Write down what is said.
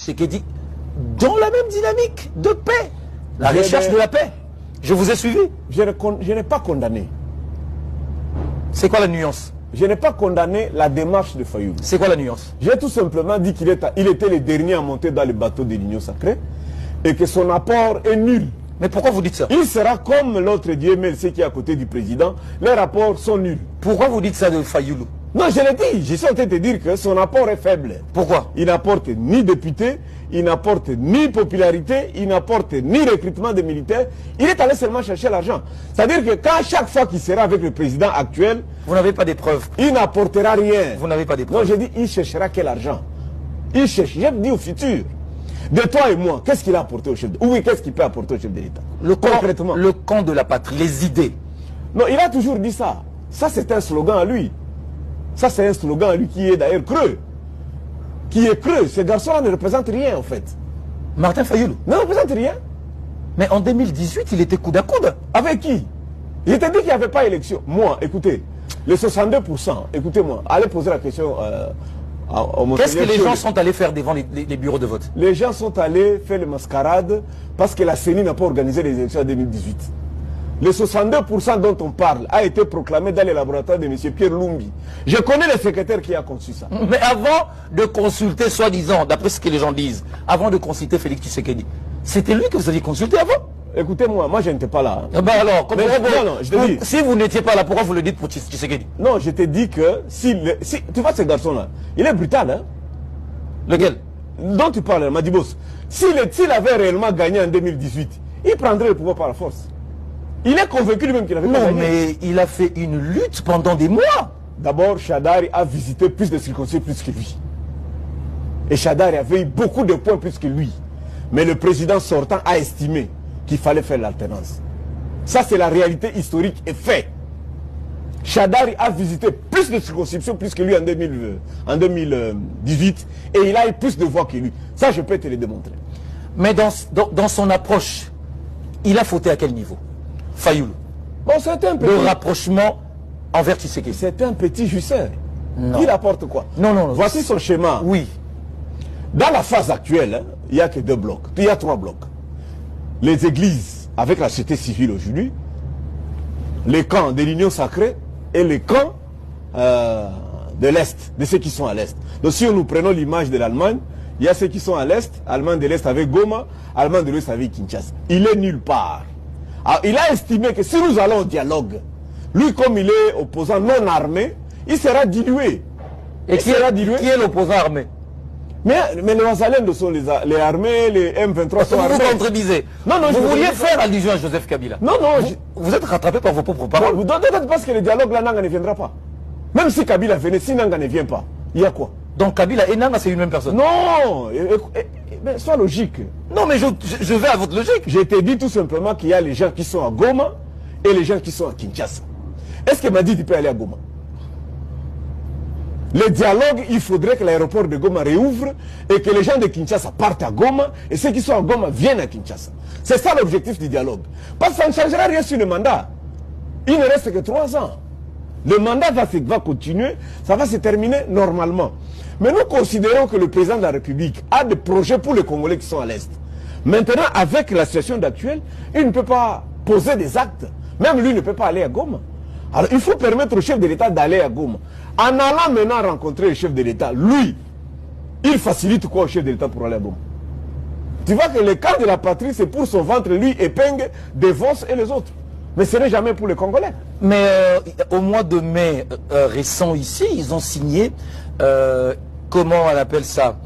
Tshisekedi dans la même dynamique de paix, la recherche de la paix. Je vous ai suivi. Je n'ai pas condamné. C'est quoi la nuance? Je n'ai pas condamné la démarche de Fayoulou. C'est quoi la nuance? J'ai tout simplement dit qu'il était le dernier à monter dans le bateau de l'Union sacrée et que son apport est nul. Mais pourquoi vous dites ça? Il sera comme l'autre Dieu MLC qui est à côté du président. Les rapports sont nuls. Pourquoi vous dites ça de Fayoulou? Non, je l'ai dit. Je suis en train de te dire que son apport est faible. Pourquoi? Il n'apporte ni député, il n'apporte ni popularité, il n'apporte ni recrutement de militaires. Il est allé seulement chercher l'argent. C'est-à-dire que quand chaque fois qu'il sera avec le président actuel, vous n'avez pas des preuves. Il n'apportera rien. Vous n'avez pas des preuves. Non, je dis, il cherchera quel argent? Il cherche. J'ai dit au futur. De toi et moi, qu'est-ce qu'il a apporté au chef de l'État? Oui, qu'est-ce qu'il peut apporter au chef de l'État? Concrètement. Le camp de la patrie, les idées. Non, il a toujours dit ça. Ça, c'est un slogan à lui. Ça, c'est un slogan à lui qui est d'ailleurs creux. Qui est creux. Ce garçon-là ne représente rien, en fait. Martin Fayoulou ne représente rien. Mais en 2018, il était coude à coude. Avec qui? Il t'a dit qu'il n'y avait pas élection. Moi, écoutez, les 62%, écoutez-moi, allez poser la question au Qu'est-ce que les gens sont allés faire devant les bureaux de vote? Les gens sont allés faire le mascarade parce que la CENI n'a pas organisé les élections en 2018. Les 62% dont on parle a été proclamé dans les laboratoires de M. Pierre Lumbi. Je connais le secrétaire qui a conçu ça. Mais avant de consulter, soi-disant, d'après ce que les gens disent, avant de consulter Félix Tshisekedi, c'était lui que vous aviez consulté avant? Écoutez-moi, moi je n'étais pas là. Ben alors, non, je te dis. Si vous n'étiez pas là, pourquoi vous le dites pour Tshisekedi? Non, je te dis que si tu vois ce garçon-là, il est brutal, hein? Lequel? Dont tu parles, Madibos. S'il avait réellement gagné en 2018, il prendrait le pouvoir par la force. Il est convaincu lui-même qu'il avait pas gagné. Non, mais il a fait une lutte pendant des mois. D'abord, Chadari a visité plus de circonscriptions plus que lui. Et Chadari avait eu beaucoup de points plus que lui. Mais le président sortant a estimé qu'il fallait faire l'alternance. Ça, c'est la réalité historique et fait. Chadari a visité plus de circonscriptions plus que lui en 2018 et il a eu plus de voix que lui. Ça, je peux te le démontrer. Mais dans son approche, il a fauté à quel niveau? Fayoulou. Bon, c'est un petit... Le rapprochement envers Tshisekedi. C'est un petit jouisseur. Il apporte quoi? Non. Voici son schéma. Oui. Dans la phase actuelle, hein, il n'y a que 2 blocs. Il y a 3 blocs. Les églises avec la société civile aujourd'hui, les camps de l'Union sacrée et les camps de l'Est, de ceux qui sont à l'Est. Donc si nous prenons l'image de l'Allemagne, il y a ceux qui sont à l'Est, Allemagne de l'Est avec Goma, Allemagne de l'Ouest avec Kinshasa. Il est nulle part. Alors, il a estimé que si nous allons au dialogue, lui comme il est opposant non armé, il sera dilué. Et qui est l'opposant armé? Mais les Wazalènes sont les armées, les M23 sont armés. Vous contredisez. Non, vous vouliez faire allusion à Joseph Kabila. Non. Vous êtes rattrapé par vos propres paroles. Vous donnez parce que le dialogue, là, Nanga ne viendra pas. Même si Kabila venait, si Nanga ne vient pas, il y a quoi? Donc Kabila et Nanga, c'est une même personne? Non. Mais sois logique. Non, mais je vais à votre logique. Je t'ai dit tout simplement qu'il y a les gens qui sont à Goma et les gens qui sont à Kinshasa. Est-ce que Madidi peut aller à Goma? Le dialogue, il faudrait que l'aéroport de Goma réouvre et que les gens de Kinshasa partent à Goma et ceux qui sont à Goma viennent à Kinshasa. C'est ça l'objectif du dialogue. Parce que ça ne changera rien sur le mandat. Il ne reste que 3 ans. Le mandat va continuer, ça va se terminer normalement. Mais nous considérons que le président de la République a des projets pour les Congolais qui sont à l'Est. Maintenant, avec la situation actuelle, il ne peut pas poser des actes. Même lui ne peut pas aller à Goma. Alors il faut permettre au chef de l'État d'aller à Goma. En allant maintenant rencontrer le chef de l'État, lui, il facilite quoi au chef de l'État pour aller à Goma? Tu vois que le cas de la patrie, c'est pour son ventre, lui, épingle, défonce et les autres. Mais ce n'est jamais pour les Congolais. Mais au mois de mai récent ici, ils ont signé, comment on appelle ça